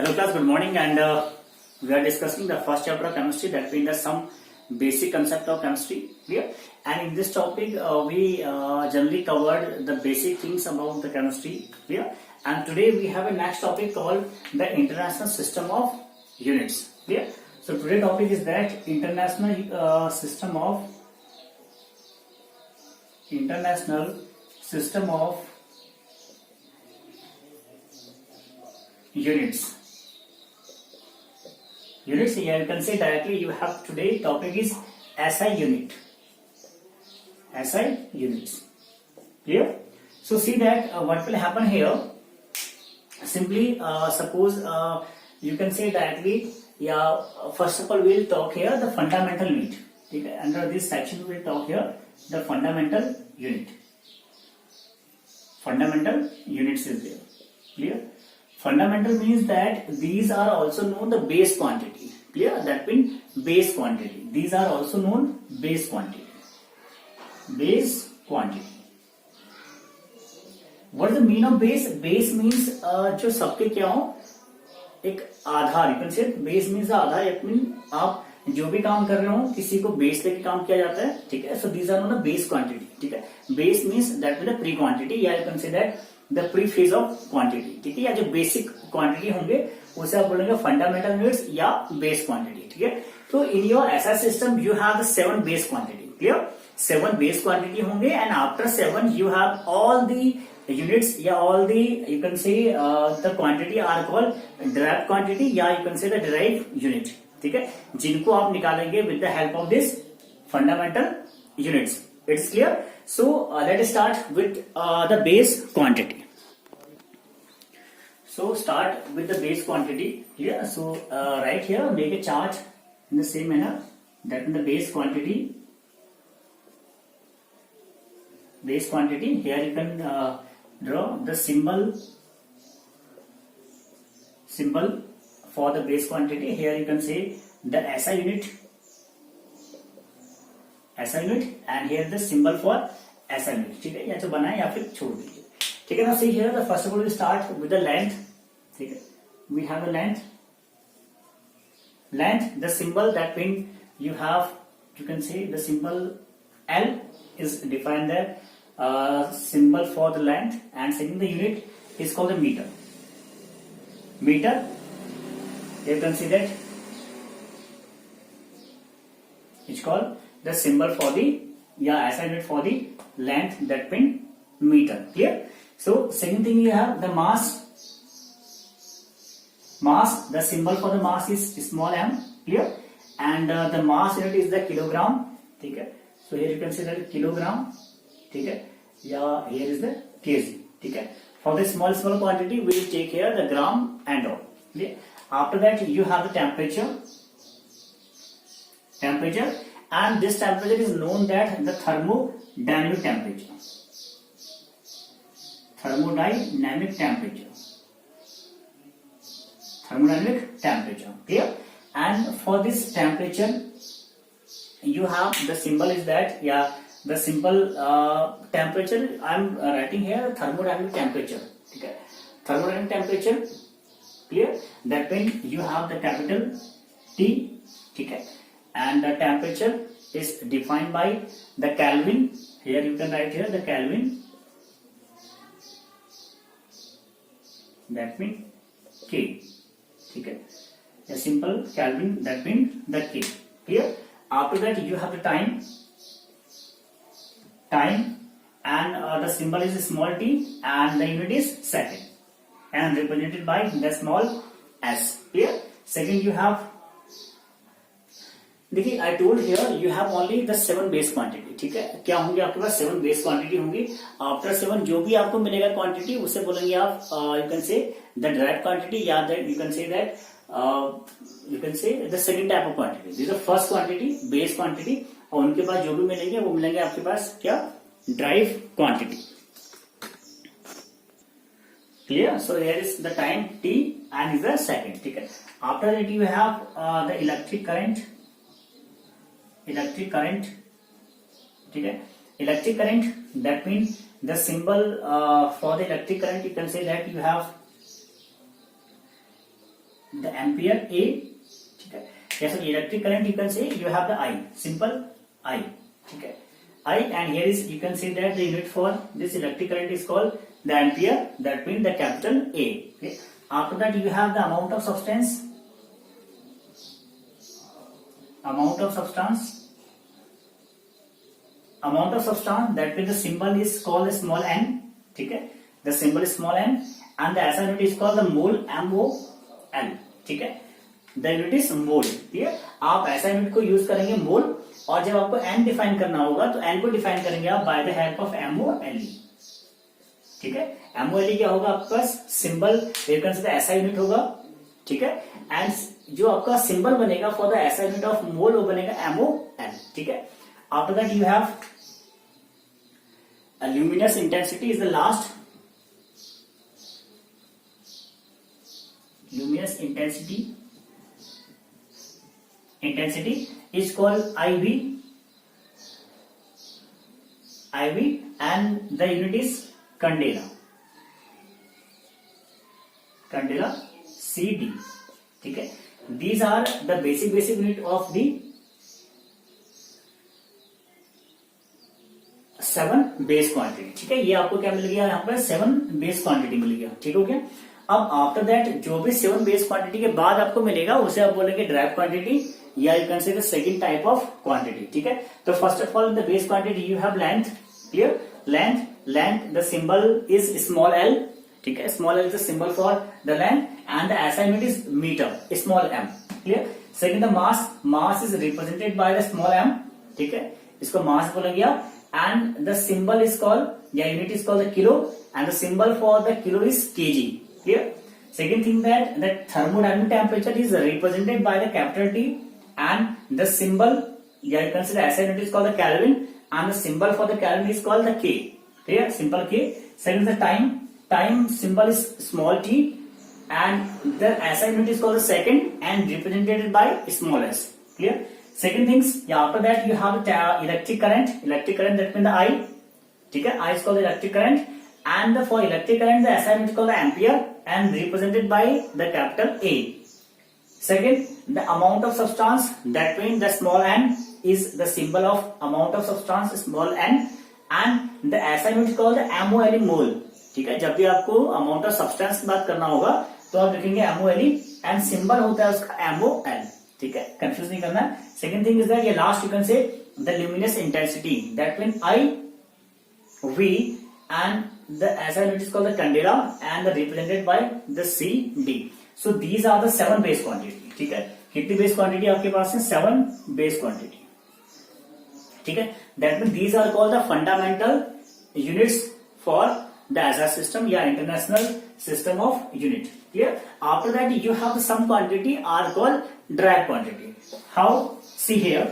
Hello class, good morning, and we are discussing the first chapter of chemistry, that being the some basic concept of chemistry here. And in this topic we generally covered the basic things about the chemistry here, and today we have a next topic called the international system of units here. So today topic is that international system of units. Units here you can say directly you have today topic is SI unit. SI units. Clear? So see that what will happen here. Simply suppose you can say directly, yeah, first of all we will talk here the fundamental unit. Okay? Under this section we will talk here the fundamental unit. Fundamental units is there. Clear? Fundamental means that these are also known the base quantity. Clear? That means base quantity. These are also known base quantity. Base quantity. What is the meaning of base? Base means जो सबके क्या हो एक आधार. You can say base means Aadhaar. It means आप जो भी काम कर रहे हो किसी को बेस लेके काम किया जाता है. ठीक है. So these are known the base quantity. ठीक है. Base means that means the pre quantity. या you can say that the pre phase of quantity. ठीक है. या जो बेसिक क्वांटिटी होंगे उसे आप बोलेंगे फंडामेंटल यूनिट्स या बेस क्वांटिटी. ठीक है. तो इन योर ऐसा system you have the 7 base quantity. Clear? 7 base quantity होंगे and after 7 you have all the units या all the you can say the quantity are called derived quantity या you can say the derived unit. ठीक है. जिनको आप निकालेंगे with the help of this fundamental units. It's clear? So let us start with the base quantity. So start with the base quantity here. So right here make a chart in the same manner. That is the base quantity. Base quantity. Here you can draw the symbol for the base quantity. Here you can say the SI unit. SI unit and here the symbol for SI unit. ठीक है. या तो बनाए या फिर छोड़ दीजिए. ठीक है ना. See here the first of all we start with the length. ठीक है. We have the length. The symbol that means you have, you can say the symbol L is defined there. Symbol for the length, and second the unit is called the meter. Meter, you can see that it's called the symbol for the SI unit for the length, that means meter. Clear? So second thing you have the mass. The symbol for the mass is small m. Clear? And the mass unit is the kilogram. ठीक है. So here you can see that kilogram. ठीक है. या here is the kg. ठीक है. For the small quantity we will take here the gram and all. Clear? After that you have the temperature, and this temperature is known that the thermodynamic temperature. Thermodynamic temperature. Clear? And for this temperature you have the symbol is that the simple temperature I am writing here thermodynamic temperature. ठीक है. Thermodynamic temperature. Clear? That means you have the capital T. ठीक है. And the temperature is defined by the Kelvin. Here you can write here the Kelvin. That means K. ठीक है. A simple Kelvin, that means the K. Clear? After that you have the time, and the symbol is small t and the unit is second and represented by the small s. Clear? Second you have, देखिए I told here you have only the 7 base quantity. ठीक है. क्या होंगे आपके पास 7 base quantity होंगी. After 7 जो भी आपको मिलेगा क्वांटिटी उसे बोलेंगे आप you can say the derived quantity या you can say that you can say the second type of quantity. This is the first quantity, base quantity, और उनके पास जो भी मिलेंगे वो मिलेंगे आपके पास क्या derived quantity. Clear? So here is the time t and is the second. ठीक है. After that you have the electric current. ठीक है. Electric current, that means the symbol for the electric current you can say that you have the ampere A, ठीक है। जैसे electric current you can say you have the I, simple I, ठीक है, I, and here is you can see that the unit for this electric current is called the ampere, that mean the capital A. After that you have the amount of substance, amount of substance that means the symbol is called small n, ठीक है, the symbol is small n and the SI unit is called the mole, MOL, ठीक है, the unit is mole, ठीक है। आप SI unit को use करेंगे मोल, और जब आपको n डिफाइन करना होगा तो n को डिफाइन करेंगे आप by the help of MOLE, ठीक है। MOLE क्या होगा आपके पास, सिंबल SI यूनिट होगा, ठीक है, एंड जो आपका सिंबल बनेगा for the SI unit of mole वो बनेगा MOL, ठीक है। After that you have luminous intensity is the last, luminous intensity is called IV, and the unit is candela, CD, ठीक है। These are the basic unit of the 7 base quantity, ठीक है। ये आपको क्या मिल गया यहाँ पर, 7 बेस क्वांटिटी मिल गया, ठीक हो गया। अब आफ्टर दैट जो भी 7 बेस क्वांटिटी के बाद आपको मिलेगा उसे आप बोलेंगे ड्राइव क्वांटिटी, या you can say the second type of quantity, ठीक है। तो first of all the base quantity you have length, clear, length the symbol is small l, ठीक है, small l is the symbol for the length and the SI unit is metre, small m, clear. Second the mass is represented by the small m, ठीक है, इसको mass बोलेंगे आप, and the symbol is called या unit is called the kilo, and the symbol for the kilo is kg, clear. Second thing that the thermodynamic temperature is represented by the capital T, and the symbol, yeah, you can say the SI unit is called the Kelvin, and the symbol for the Kelvin is called the K. Clear? Simple K. Second, the time symbol is small t, and the SI unit is called the second and represented by small s. Clear? Second things, yeah, after that you have the electric current that means the I. ठीक है, I is called the electric current, and for electric current the SI unit is called the ampere and represented by the capital A. Second, the amount of substance, that means the small n is the symbol of amount of substance, small n, and the SI unit is called the MOLE, mole. ठीक है, जब भी आपको amount of substance की बात करना होगा तो आप लिखेंगे MOLE एंड सिंबल होता है उसका MOL, ठीक है, कंफ्यूज नहीं करना। सेकंड थिंग इज दैट ये last you can say the luminous intensity, that mean IV, and the SI unit is called the candela and represented by the CD. So these are the 7 base quantity, ठीक है। कितनी base quantity आपके पास है, 7 base quantity, ठीक है। That mean these are called the fundamental units for the SI system या international system of unit, clear. After that you have some quantity are called derived quantity. How? See here.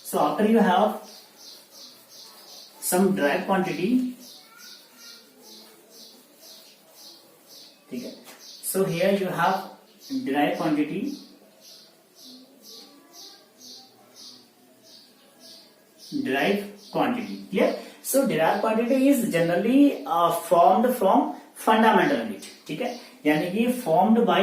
So after you have some derived quantity, ठीक है, so here you have derived quantity, clear. So derived quantity is generally formed from fundamental unit, ठीक है, यानी कि formed by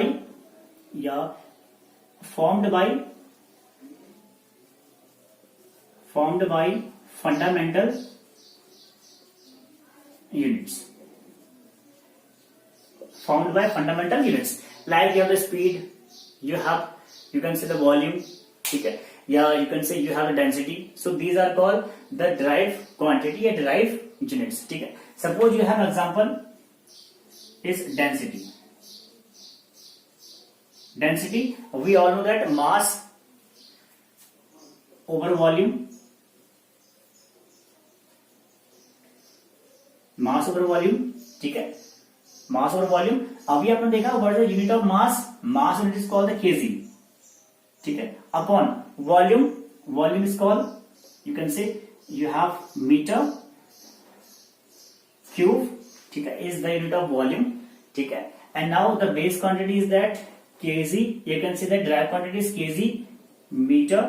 fundamental units, like you have the speed, you can say the volume, ठीक है, या you can say you have a density. So these are called the derived quantity या derived units, ठीक है। Suppose you have example is density. We all know that mass over volume, ठीक है, mass over volume. अभी आपने देखा what is the unit of mass unit is called the kg, ठीक है, upon volume is called, you can say you have meter cube, ठीक है, is the unit of volume, ठीक है। And now the base quantity is that kg, you can say the derived quantity is kg meter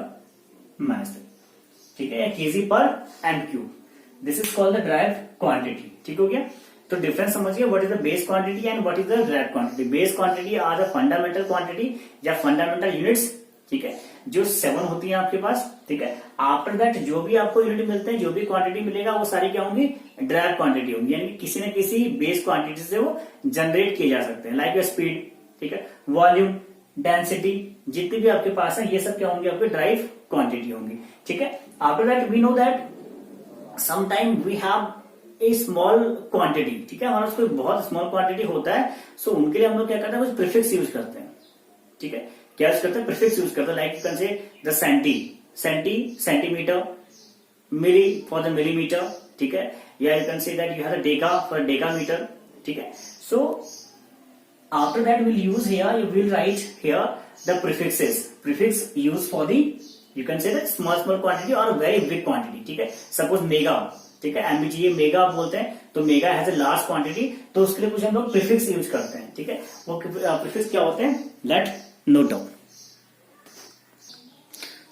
mass, ठीक है, या kg per m cube. This is called the derived quantity, ठीक हो गया। तो difference समझिए, what is the base quantity and what is the direct quantity. Base quantity are the fundamental quantity या fundamental units, ठीक है, जो 7 होती है आपके पास, ठीक है। आफ्टर दैट जो भी आपको यूनिट मिलते हैं, जो भी क्वांटिटी मिलेगा वो सारी क्या होंगी, डायरेक्ट क्वांटिटी होंगी, यानी किसी न किसी बेस क्वांटिटी से वो जनरेट किए जा सकते हैं, लाइक स्पीड, ठीक है, वॉल्यूम, डेंसिटी, जितनी भी आपके पास है ये सब क्या होंगे, आपके ड्राइव क्वांटिटी होंगी, ठीक है। After that we know that sometime we have a small quantity, ठीक है, हमारा कोई बहुत स्मॉल क्वांटिटी होता है, सो उनके लिए हम लोग क्या करते हैं, कुछ प्रीफिक्स यूज करते हैं, ठीक है। क्या यूज करते हैं, प्रीफिक्स यूज करते हैं, like you can say the centimetre, milli for the millimetre, ठीक है, या you can say that you have the deca for decametre, ठीक है। सो after that we'll use here, you will write here the prefix used for the, you can say that small quantity or very big quantity, ठीक है। Suppose mega, ठीक है, एमबीजीए mega बोलते हैं, तो mega has a large quantity, तो उसके लिए कुछ हम लोग प्रीफिक्स यूज करते हैं, ठीक है। वो प्रीफिक्स क्या होते हैं, let note down.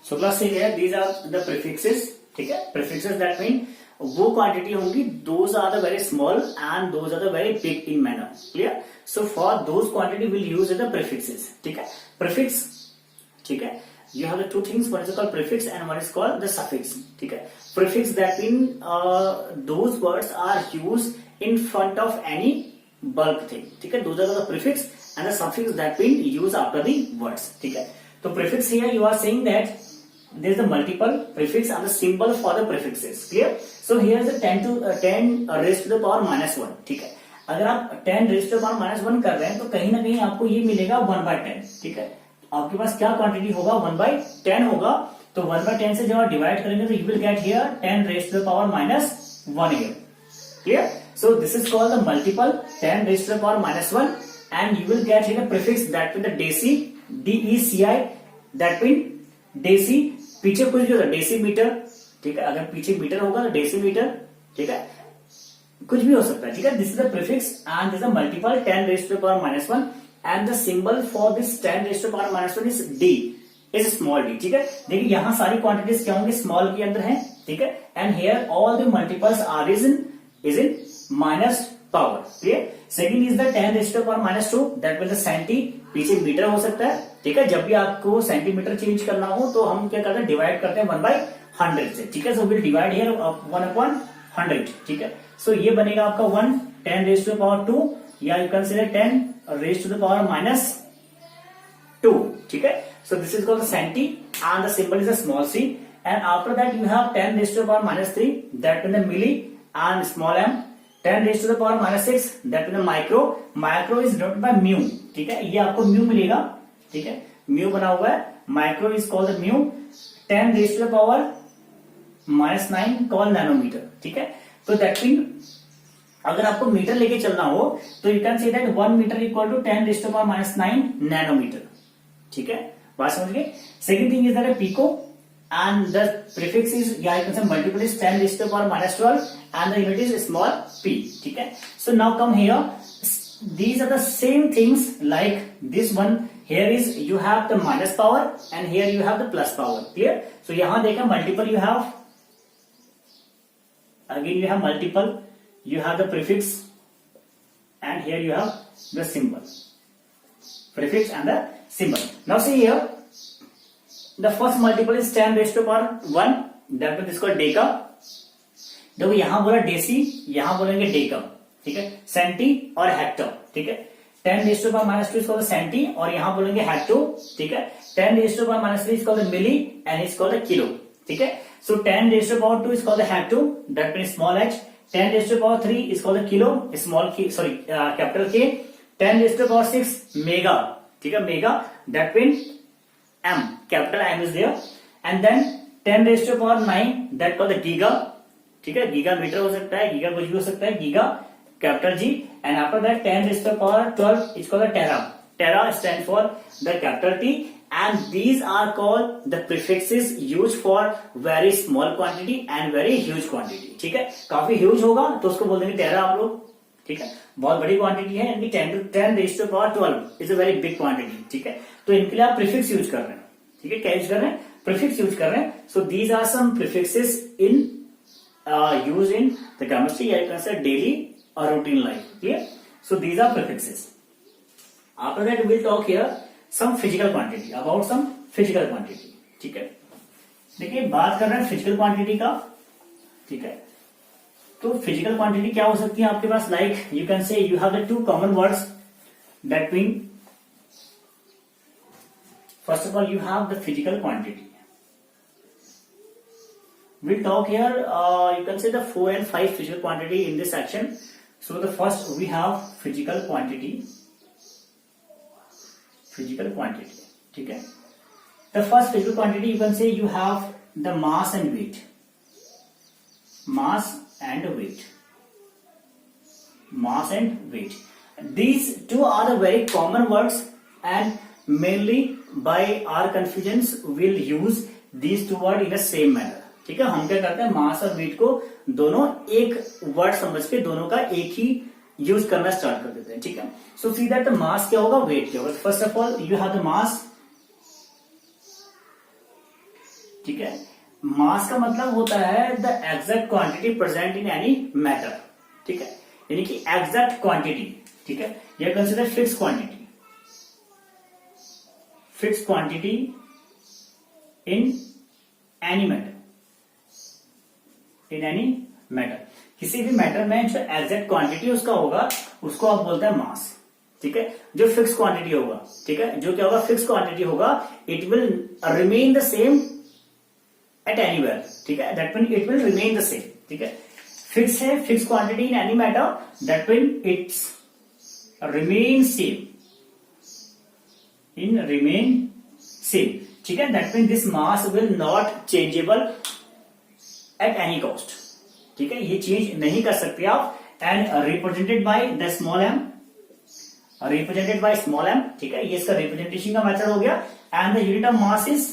So class से दीज आर द प्रीफिक्सेस, ठीक है। प्रीफिक्सेस दैट मीन वो क्वांटिटी होंगी, those are the very small and those are the very big in manner, clear. So for those quantity will use the prefixes, ठीक है। Prefix, ठीक है, you have the two things, one is called prefix and one is called the suffix, ठीक है। prefix that mean those words are used in front of any bulk thing, ठीक है। those are the prefix and the suffix that mean used after the words, ठीक है। तो prefix here you are saying that there is the multiple prefix and the symbol for the prefixes, clear। so here is the 10 raised to the power -1, ठीक है। अगर आप 10 raised to the power -1 कर रहे हैं तो कहीं ना कहीं आपको ये मिलेगा 1/10, ठीक है। आपके पास क्या क्वांटिटी होगा, 1/10 होगा, तो 1/10 से जब आप डिवाइड करेंगे तो you will get here 10 raised to the power -1 here, clear। so this is called the multiple 10 raised to the power -1 and you will get here a prefix that mean the deci, DECI, that mean deci, पीछे कुछ भी होगा decimetre, ठीक है, अगर पीछे metre होगा तो डेसीमीटर, ठीक है, कुछ भी हो सकता है, ठीक है। This is the prefix and this is the multiple 10 raised to the power -1 and the symbol for this 10 raised to the power -1 is D, is small d, ठीक है। देखिए यहाँ सारी क्वांटिटीज क्या होंगी, स्मॉल के अंदर है, ठीक है, and here all the multiples are is in minus power, clear. Second is the 10 raised to the power -2, that means centi, पीछे मीटर हो सकता है, ठीक है। जब भी आपको सेंटीमीटर चेंज करना हो तो हम क्या करते हैं, डिवाइड करते हैं 1/100 से, ठीक है। सो विल डिवाइड हियर 1/100, ठीक है। सो ये बनेगा आपका 1 10 raised to the power 2 या you consider 10 raised to the power -2, ठीक है। so this is called the centi and the symbol is a small c, and after that you have 10 raised to the power -3, that means the milli, and small m, 10 raised to the power -6, that means the micro is denoted by mu, ठीक है। ये आपको mu मिलेगा, ठीक है, mu बना हुआ है, micro is called the mu, 10 raised to the power -9 called nanometer, ठीक है। तो दैट मीन अगर आपको मीटर लेके चलना हो तो you can say that 1 metre equal to 10 raised to the power -9 nanometre, ठीक है, बात समझ गए। Second thing is that pico and the prefix is या you can say multiple is 10 raised to the power -12 and the unit is small p, ठीक है। So now come here, these are the same things like this one, here is you have the minus power and here you have the plus power, clear। so यहां देखा multiple you have, again you have multiple, you have the prefix and here you have the symbol, prefix and the symbol। now see here the first multiple is 10 raised to the power 1, that means this called deca। देखो यहां बोला deci, यहां बोलेंगे डेका, ठीक है, senti और Hector, ठीक है। 10 raised to the power -2 is called senti और यहां बोलेंगे हेक्टो, ठीक है। 10 raised to the power -3 is called milli and is called kilo, ठीक है। so 10 raised to the power 2 is called hecto, that means small h। 10 raised to the power 3 is called kilo, small k, sorry, capital K। 10 raised to the power 6 mega, ठीक है, mega, that means m, capital M is there। and then 10 raised to the power 9 that called the giga, ठीक है, giga metre हो सकता है, giga कुछ भी हो सकता है, giga capital G। and after that 10 raised to the power 12 is called the tera, tera stands for the capital T and these are called the prefixes used for very small quantity and very huge quantity, ठीक है। काफी huge होगा तो उसको बोल देंगे टेरा आप लोग, ठीक है। बहुत बड़ी क्वांटिटी है, इनकी 10 raised to the power 12 is a very big quantity, ठीक है। तो इनके लिए आप प्रीफिक्स यूज कर रहे हैं, ठीक है, क्या यूज कर रहे हैं, प्रीफिक्स यूज कर रहे हैं। So these are some prefixes in use in the chemistry या daily a routine life. Clear? So these are prefixes. After that we will talk here some physical quantity, about some physical quantity. ठीक है, देखिए बात कर रहे हैं physical quantity का. ठीक है, तो फिजिकल क्वांटिटी क्या हो सकती है आपके पास, like you can say you have the two common words that mean, first of all you have the physical quantity. We'll talk here, you can say the 4 and 5 physical quantity in this section. So the first we have physical quantity. Physical quantity. ठीक है, the first physical quantity you can say you have the mass and weight. Mass and weight. Mass and weight. These two are the very common words, and mainly by our confusions we'll use these two words in the same manner. ठीक है, हम क्या करते हैं, मास और wait को दोनों एक वर्ड समझ के दोनों का एक ही यूज करना स्टार्ट कर देते हैं. ठीक है, सो सी दैट मास क्या होगा, वेट क्या होगा. First of all you have the mass. ठीक है, मास का मतलब होता है the exact quantity present in any matter. ठीक है, यानी कि एग्जैक्ट क्वांटिटी. ठीक है, यह consider fix quantity. Fix quantity in any matter. In any matter, किसी भी मैटर में जो एग्जैक्ट क्वांटिटी उसका होगा उसको आप बोलते हैं मास. ठीक है, जो फिक्स क्वांटिटी होगा. ठीक है, जो क्या होगा, फिक्स क्वांटिटी होगा, it will remain the same at anywhere. ठीक है, that mean it will remain the same. ठीक है, फिक्स है, fix quantity in any matter, that mean it's remain same. In remain same. ठीक है, that mean this mass will not changeable at any cost. ठीक है, ये change नहीं कर सकते आप. And represented by the small M. Represented by small m. ठीक है, ये इसका रिप्रेजेंटेशन का मेथड हो गया. And the unit of mass is,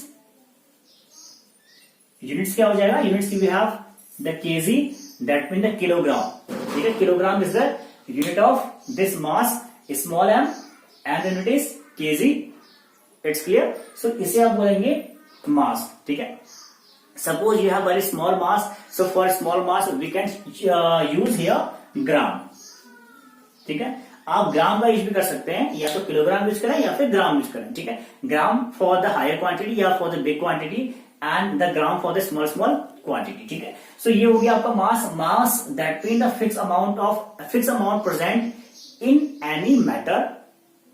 units क्या हो जाएगा, units we have the kg, that mean the kilogram. ठीक है, kilogram is the unit of this mass small m and the unit is kg. It's clear. So इसे आप बोलेंगे मास. ठीक है, suppose you have very small mass, so for small mass we can use here gram. ठीक है, आप ग्राम का use भी कर सकते हैं, या तो किलोग्राम यूज करें या फिर ग्राम यूज करें. ठीक है, gram for the higher quantity या for the big quantity and the gram for the small small quantity. ठीक है, सो ये हो गया आपका mass. Mass that mean the fix amount present in any matter.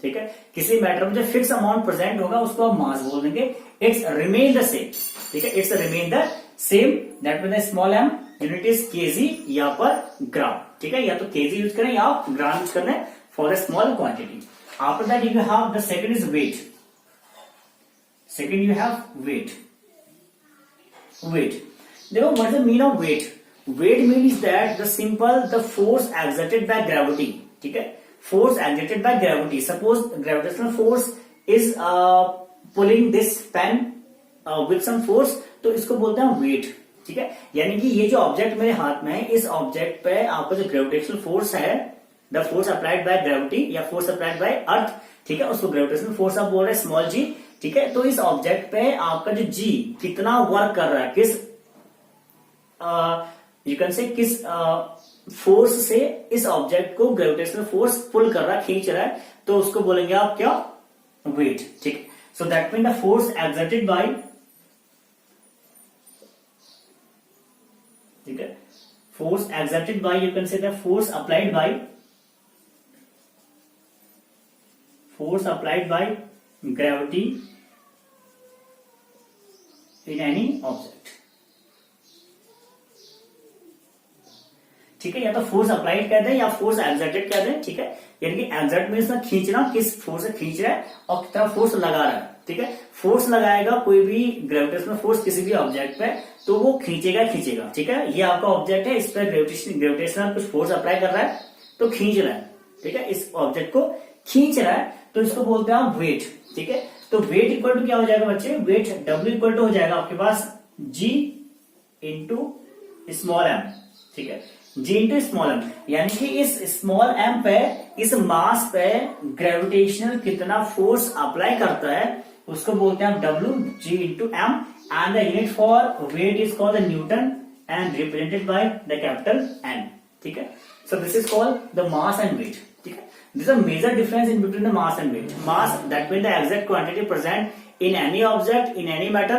ठीक है, किसी मैटर में जो फिक्स अमाउंट प्रेजेंट होगा उसको आप मास बोल देंगे. It's remain the same. ठीक है, it's remain the same, that mean the small M unit is kg या पर ग्राम. ठीक है, या तो केजी यूज करें या ग्राम यूज करें for the small quantity. After that you have the second is weight. Second you have weight. Weight, देखो what is the mean of weight. Weight mean is that the simple the force exerted by gravity. ठीक है, force exerted by gravity. Suppose gravitational force is pulling this pen with some force, तो इसको बोलते हैं weight. ठीक है, यानी कि ये जो ऑब्जेक्ट मेरे हाथ में है, इस ऑब्जेक्ट पे आपका जो ग्रेविटेशनल फोर्स है, the force applied by gravity या फोर्स अप्लाइड बाय अर्थ. ठीक है, उसको ग्रेविटेशनल फोर्स आप बोल रहे हैं स्मॉल जी. ठीक है, तो इस ऑब्जेक्ट पे आपका जो जी कितना वर्क कर रहा है, किस यू कैन से किस फोर्स से इस ऑब्जेक्ट को ग्रेविटेशनल फोर्स पुल कर रहा है, खींच रहा है, तो उसको बोलेंगे आप क्या, वेट. ठीक है, so that mean the force exerted bye. ठीक है, force exerted bye, you can say the force applied by, force applied by gravity in any object. ठीक है, या तो फोर्स अप्लाइड कहते हैं या फोर्स एक्सर्टेड कहते हैं. ठीक है, यानी कि एक्सर्ट मीन्स ना खींचना, किस फोर्स से खींच रहा है और कितना फोर्स लगा रहा है. ठीक है, फोर्स लगाएगा कोई भी ग्रेविटेशनल फोर्स किसी भी ऑब्जेक्ट पे, तो वो खींचेगा. ठीक है, ये आपका ऑब्जेक्ट है, इस पर ग्रेविटेशनल कुछ फोर्स अप्लाई कर रहा है तो खींच रहा है. ठीक है, इस ऑब्जेक्ट को खींच रहा है, तो इसको बोलते हैं आप वेट. ठीक है, तो वेट इक्वल टू क्या हो जाएगा बच्चे, वेट डब्ल्यू इक्वल टू हो जाएगा आपके पास जी इंटू स्मॉल एम. ठीक है, जी इंटू स्मॉल एम, यानी कि इस स्मॉल एम पे, इस मास पे ग्रेविटेशनल कितना फोर्स अप्लाई करता है उसको बोलते हैं W, g into M. And the unit for weight is called Newton and represented by the capital N. ठीक है, So this is called the mass and weight. ठीक है, this is a major difference in between the mass and weight. Mass, that means the exact quantity present in any object, in any matter,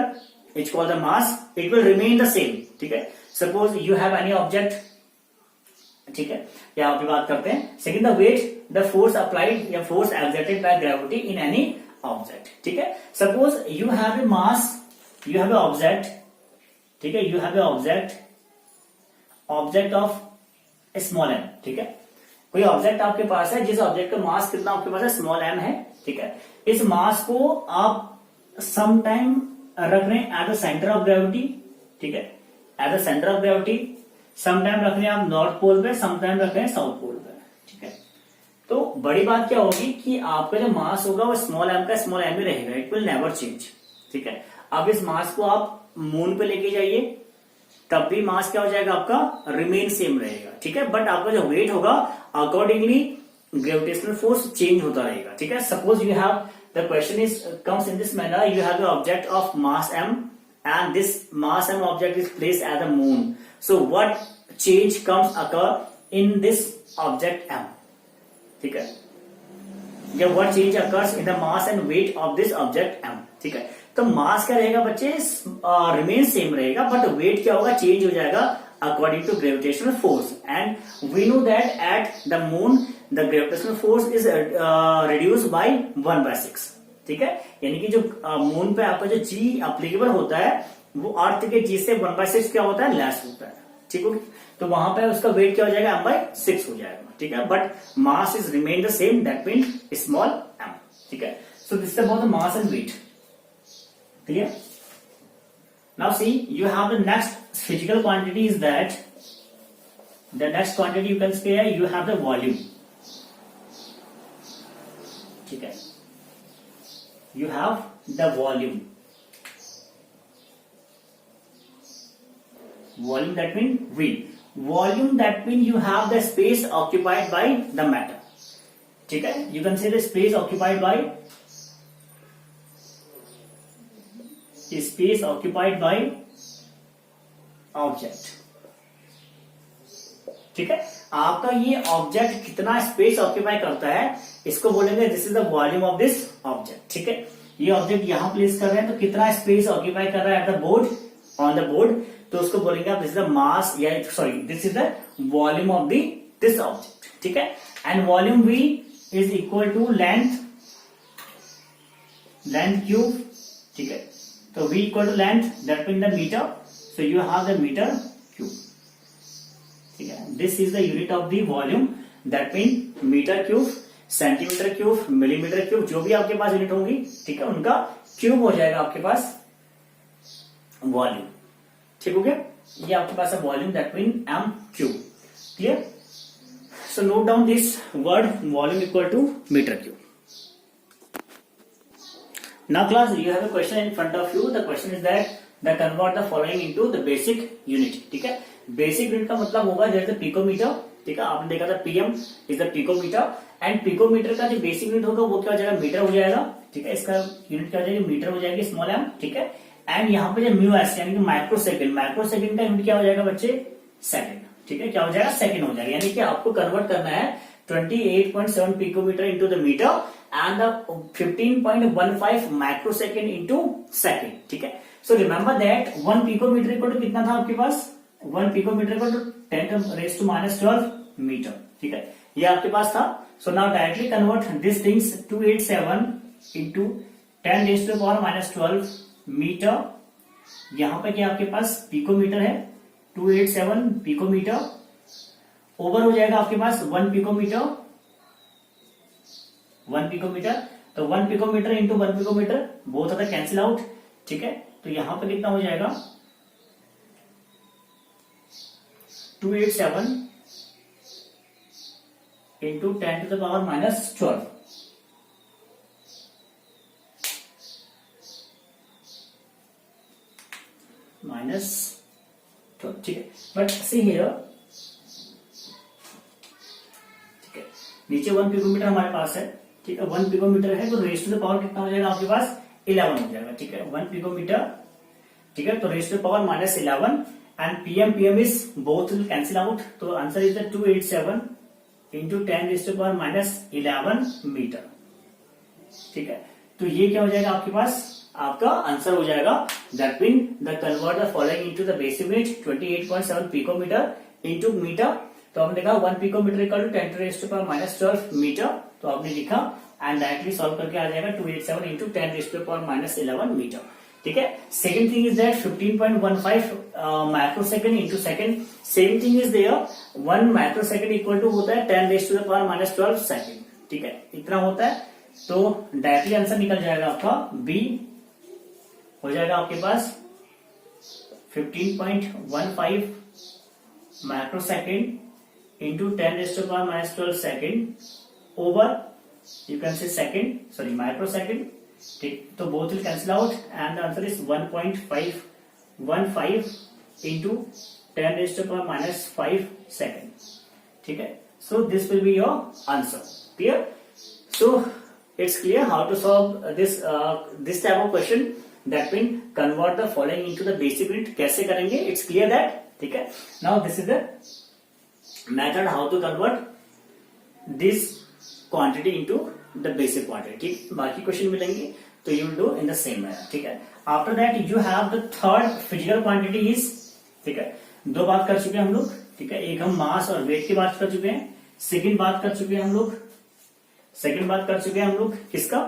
it's called the mass. It will remain the same. ठीक है, suppose you have any object, ठीक है, यहाँ पे बात करते हैं. Second, the weight, the force applied या force exerted by gravity in any object. ठीक है, suppose you have a mass, you have a object, ठीक है, you have a object of small m. ठीक है, कोई ऑब्जेक्ट आपके पास है जिस ऑब्जेक्ट का मास कितना आपके पास है, स्मॉल एम है. ठीक है, इस मास को आप सम टाइम रख रहे हैं at the centre of gravity. ठीक है, at the centre of gravity. Some time रख रहे हैं आप नॉर्थ पोल पे, सम टाइम रख रहे हैं साउथ पोल पे. ठीक है, तो बड़ी बात क्या होगी कि आपका जो मास होगा वो स्मॉल एम का स्मॉल एम ही रहेगा. It will never change. ठीक है, अब इस मास को आप मून पे लेके जाइए, तब भी मास क्या हो जाएगा आपका, रिमेन सेम रहेगा. ठीक है, बट आपका जो वेट होगा अकॉर्डिंगली ग्रेविटेशनल फोर्स चेंज होता रहेगा. ठीक है, suppose you have, the question is comes in this manner, you have a object of mass m and this mass m object is placed at the moon. So what change comes occur in this object m? ठीक है, या what change occurs in the mass and weight of this object m? ठीक है, तो मास क्या रहेगा बच्चे, remain same रहेगा, बट वेट क्या होगा, चेंज हो जाएगा according to gravitational force. And we know that at the moon the gravitational force is reduced by 1/6. ठीक है, यानी कि जो मून पे आपका जो जी अप्लीकेबल होता है वो अर्थ के जी से 1/6 क्या होता है, लेस होता है. ठीक है, तो वहां पे उसका वेट क्या हो जाएगा, m/6 हो जाएगा. ठीक है, but mass is remain the same, that mean small m. ठीक है, so this is about the mass and weight. Clear? Now see, you have the next physical quantity is that, the next quantity you can say you have the volume. ठीक है, you have the volume. Volume, that mean V. Volume, that mean you have the space occupied by the matter. ठीक है, you can say the space occupied by object. ठीक है, आपका ये object कितना space occupy करता है, इसको बोलेंगे this is the volume of this object. ठीक है, ये ऑब्जेक्ट यहां प्लेस कर रहे हैं तो कितना स्पेस ऑक्यूपाई कर रहा है at the board, on the board, तो उसको बोलेंगे आप दिस इज द मास, या sorry this is the volume of this object. ठीक है, and volume V is equal to length cube. ठीक है, तो V equal to length, that mean the metre, so you have the metre cube. ठीक है, this is the unit of the volume, that mean metre cube, centimetre cube, millimetre cube, जो भी आपके पास unit होंगी. ठीक है, उनका क्यूब हो जाएगा आपके पास वॉल्यूम. ठीक हो गया, ये आपके पास है volume, that mean m cube. Clear? So note down this word volume equal to metre cube. Now class, you have a question in front of you. The question is that the convert the following into the basic unit. ठीक है, basic unit का मतलब होगा जैसे picometre. ठीक है, आपने देखा था PM is the picometre, and picometre का जो बेसिक यूनिट होगा वो क्या हो जाएगा, मीटर हो जाएगा. ठीक है, इसका यूनिट क्या हो जाएगी, मीटर हो जाएगी, स्मॉल m. ठीक है, एंड यहाँ पे जो म्यूएस यानी कि माइक्रोसेकंड का यूनिट क्या हो जाएगा बच्चे, सेकंड. ठीक है, क्या हो जाएगा, सेकंड हो जाएगा. यानी कि आपको कन्वर्ट करना है 28.7 picometre into the metre and the 15.15 microsecond into second. ठीक है, so remember that 1 picometer equal to कितना था आपके पास, 1 picometer equal to 10 raised to -12 metre. ठीक है, ये आपके पास था. so now directly convert these things, 287 into 10 raised to power -12 metre. यहां पे क्या आपके पास पिकोमीटर है, 287 पिकोमीटर ओवर हो जाएगा आपके पास 1 पिकोमीटर. 1 पिकोमीटर, तो 1 picometre into 1 picometre both of the cancel out. ठीक है, तो यहां पर कितना हो जाएगा, 287 इंटू 10 टू द पावर -12. -12. ठीक है, बट सी हियर, ठीक है, नीचे 1 पिकोमीटर हमारे पास है. ठीक है, 1 पिकोमीटर है तो रेज टू द पावर कितना हो जाएगा आपके पास, 11 हो जाएगा. ठीक है, 1 पिकोमीटर. ठीक है, तो raise to the power -11, and PM is both will cancel out. तो answer is 287 into 10 raised to power minus 11 metre. ठीक है, तो ये क्या हो जाएगा आपके पास, आपका आंसर हो जाएगा. That mean the convert the following into the base unit 28.7 picometre into metre. तो हमने देखा 1 picometre equal to 10 raised to power minus 12 metre. तो आपने लिखा एंड डायरेक्टली सॉल्व करके आ जाएगा 287 into 10 raised to power minus 11 metre. ठीक है. Second thing is that 15.15 micro second into second. Same thing is there 1 micro second equal to होता है 10 raised to the power minus 12 second. ठीक है, इतना होता है. तो डायरेक्टली आंसर निकल जाएगा आपका बी हो जाएगा आपके पास 15.15 micro second into 10 raised to power minus 12 second over you can से सेकेंड, सॉरी माइक्रो सेकेंड. ठीक, तो both will cancel out and the answer is 1.515 into 10 raised to power minus 5 second. ठीक है, so this will be your answer. Clear? So it's clear how to solve this type of question. That mean convert the following into the basic unit. कैसे करेंगे? It's clear that. ठीक है. Now this is the method how to convert this quantity into the basic quantity. ठीक, बाकी question मिलेंगे तो you will do in the same manner. ठीक है. After that you have the third physical quantity is. ठीक है, दो बात कर चुके हैं हम लोग. ठीक है, एक हम मास और वेट की बात कर चुके हैं. सेकेंड बात कर चुके हैं हम लोग किसका,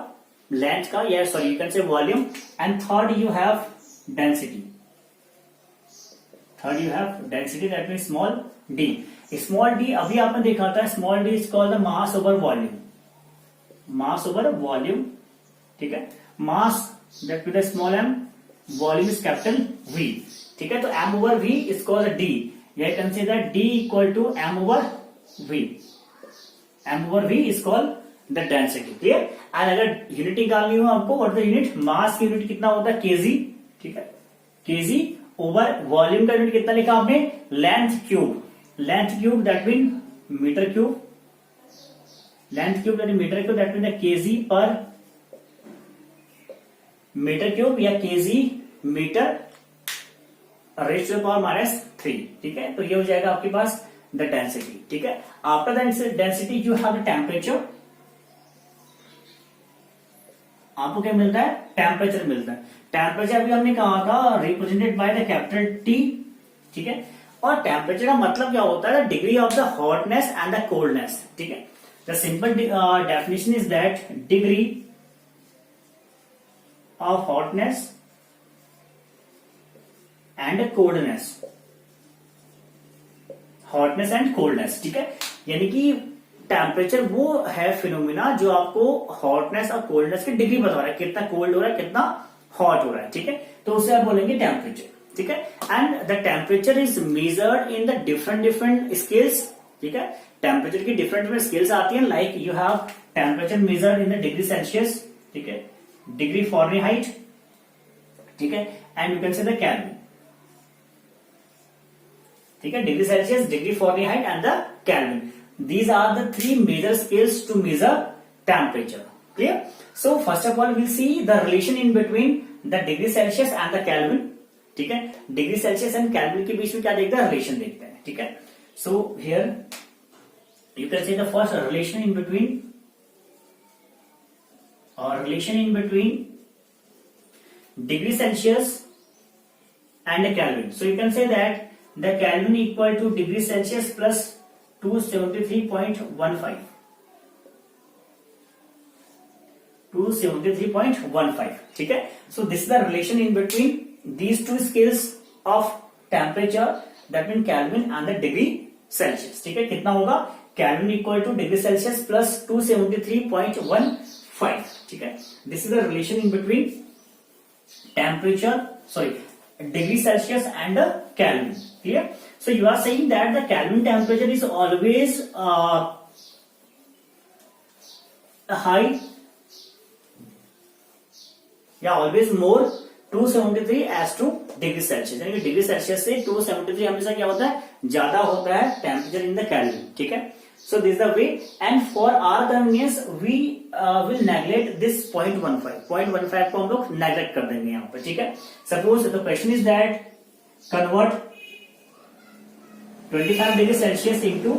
लेंथ का, या sorry you can say volume. And third you have density. That mean small D. Small D अभी आपने देखा था, small D is called the mass over volume. ठीक है, mass that mean small M, volume is capital V. ठीक है, तो M over V is called D. You can say that D equal to M over V is called the density. Clear? And अगर unit निकालनी हो आपको, what the unit, मास की unit कितना होता है, केजी. ठीक है, केजी ओवर वॉल्यूम का यूनिट कितना लिखा आपने, length cube that mean metre cube. That mean kg per metre cube या kg metre raise to the power minus 3. ठीक है, तो ये हो जाएगा आपके पास द डेंसिटी. ठीक है, after the density you have the temperature. आपको क्या मिलता है, टेम्परेचर मिलता है. टेम्परेचर भी हमने कहा था represented by the capital T. ठीक है, और टेम्परेचर का मतलब क्या होता है, degree of the hotness and the coldness. ठीक है, the simple definition is that degree of hotness and coldness. ठीक है, यानी कि टेम्परेचर वो है फिनोमिना जो आपको हॉटनेस और कोल्डनेस की डिग्री बता रहा है, कितना कोल्ड हो रहा है, कितना हॉट हो रहा है. ठीक है, तो उसे आप बोलेंगे टेम्परेचर. ठीक है, and the temperature is measured in the different scales. ठीक है, टेम्परेचर की डिफरेंट स्केल्स आती है. Like you have temperature measured in the degree Celsius. ठीक है, डिग्री फॉरेनहाइट. ठीक है, and you can say the kelvin. ठीक है, degree Celsius, degree Fahrenheit and the kelvin. These are the three major scales to measure temperature. Clear? So first of all, we'll see the relation in between the degree Celsius and the Kelvin. ठीक है, degree Celsius and kelvin के बीच में क्या देखते हैं, relation देखते हैं. ठीक है, so here you can say the first relation in between degree Celsius and Kelvin. So you can say that the Kelvin equal to degree Celsius plus 273.15. 273.15. ठीक है, so this is the relation in between these two scales of temperature, that means Kelvin and the degree Celsius. ठीक है, कितना होगा, Kelvin equal to degree Celsius plus 273.15. ठीक है, this is the relation in between temperature, degree Celsius and Kelvin. Clear? So you are saying that the Kelvin temperature is always high, always more 273 as to degree Celsius. यानी कि degree Celsius से 273 हमेशा क्या होता है, ज्यादा होता है टेम्परेचर इन द केल्विन. ठीक है, so this is the way, and for our convenience we will neglect this 0.15. 0.15 को हम लोग नेग्लेक्ट कर देंगे यहाँ पर. ठीक है, suppose the question is that convert 25 degree Celsius into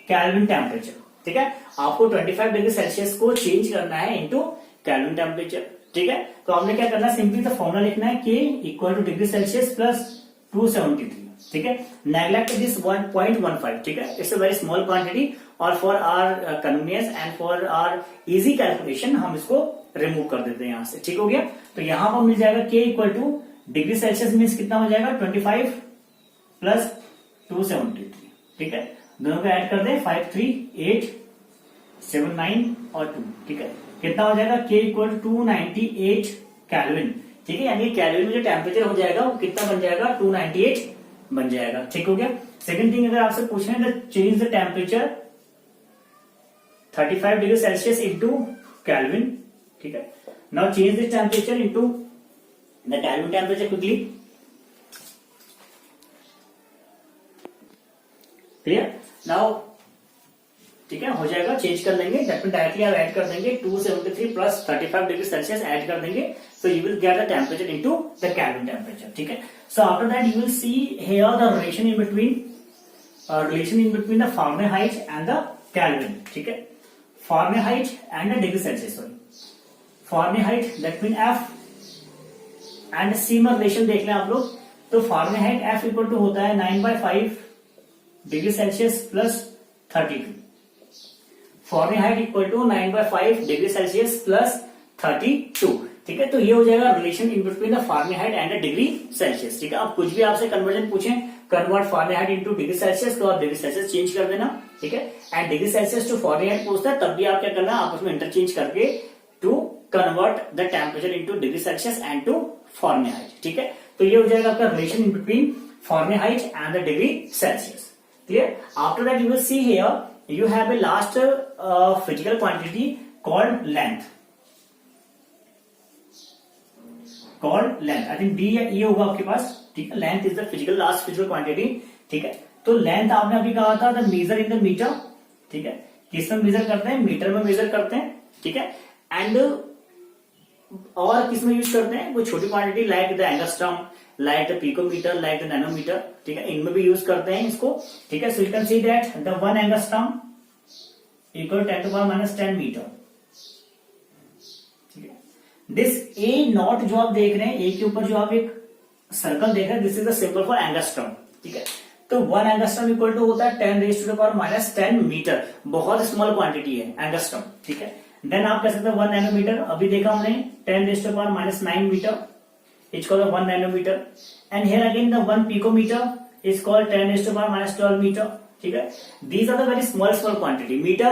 Kelvin temperature, ठीक है। आपको 25 डिग्री सेल्सियस को चेंज करना है इंटू कैल्विन टेम्परेचर, ठीक है। तो आपने क्या करना है, सिंपली तो फॉर्मूला लिखना है K equal to degree Celsius plus 273, ठीक है। नेग्लेक्ट दिस 1.15, ठीक है, it's a very small quantity और for our convenience and for our easy calculation हम इसको रिमूव कर देते हैं यहां से, ठीक हो गया। तो यहां पर मिल जाएगा K equal to degree Celsius means कितना हो जाएगा 25 प्लस 273, ठीक है। दोनों को ऐड कर दें 5, 3, 8, 7, 9 और 2, ठीक है। कितना हो जाएगा K इक्वल 298 कैल्विन, ठीक है। यानी कैल्विन में जो टेम्परेचर हो जाएगा वो कितना बन जाएगा 298 बन जाएगा, ठीक हो गया। सेकंड थिंग अगर आपसे पूछे the change the temperature 35 degree Celsius into Kelvin, ठीक है। Now change the temperature into the Kelvin temperature quickly, clear. Now ठीक है, हो जाएगा, चेंज कर लेंगे, डायरेक्टली आप ऐड कर देंगे 273 प्लस 35 डिग्री सेल्सियस ऐड कर देंगे, so you will get the temperature into the Kelvin temperature, ठीक है। So after that you will see here the relation in between the Fahrenheit and the kelvin, ठीक है। Fahrenheit and the degree Celsius, sorry Fahrenheit that mean F and C में relation देख लें आप लोग। तो फारेनहाइट F इक्वल टू होता है 9/5 degree Celsius plus 32, Fahrenheit equal to 9/5 degree Celsius plus 32, ठीक है। तो ये हो जाएगा relation in between the Fahrenheit and the degree Celsius, ठीक है। अब कुछ भी आपसे कन्वर्जन पूछे, convert Fahrenheit into degree Celsius, तो आप डिग्री सेल्सियस चेंज कर देना, ठीक है। And degree Celsius to Fahrenheit पूछता है, तब भी आप क्या करना है, आपस में इंटरचेंज करके to convert the temperature into degree Celsius and to Fahrenheit, ठीक है। तो ये हो जाएगा आपका relation in between Fahrenheit and the degree Celsius, clear. After that you will see here you have a last physical quantity called length, I think D या E होगा आपके पास, ठीक है। Length is the physical last physical quantity, ठीक है। तो length आपने अभी कहा था the measure in the metre, ठीक है। किस में मेजर करते हैं, मीटर में मेजर करते हैं, ठीक है। एंड और किस में यूज करते हैं, कोई छोटी quantity like the angstrom, like the picometre, like the nanometre, ठीक है, इनमें भी यूज करते हैं इसको, ठीक है। So you can see that the 1 angstrom equal 10⁻⁻10 metre, ठीक है। दिस A नॉट जो आप देख रहे हैं, A के ऊपर जो आप एक सर्कल देख रहे हैं, this is the symbol for angstrom, ठीक है। तो 1 एंगस्ट्रॉम इक्वल टू होता है 10⁻⁻10 मीटर, बहुत स्मॉल क्वांटिटी है एंगस्ट्रॉम, ठीक है। देन आप कह सकते हैं 1 नैनोमीटर, अभी देखा हमने 10⁻⁻9 metre is called 1 nanometer, and here again the 1 picometer is called 10⁻⁻12 meter, ठीक है। These are the very small quantity. Meter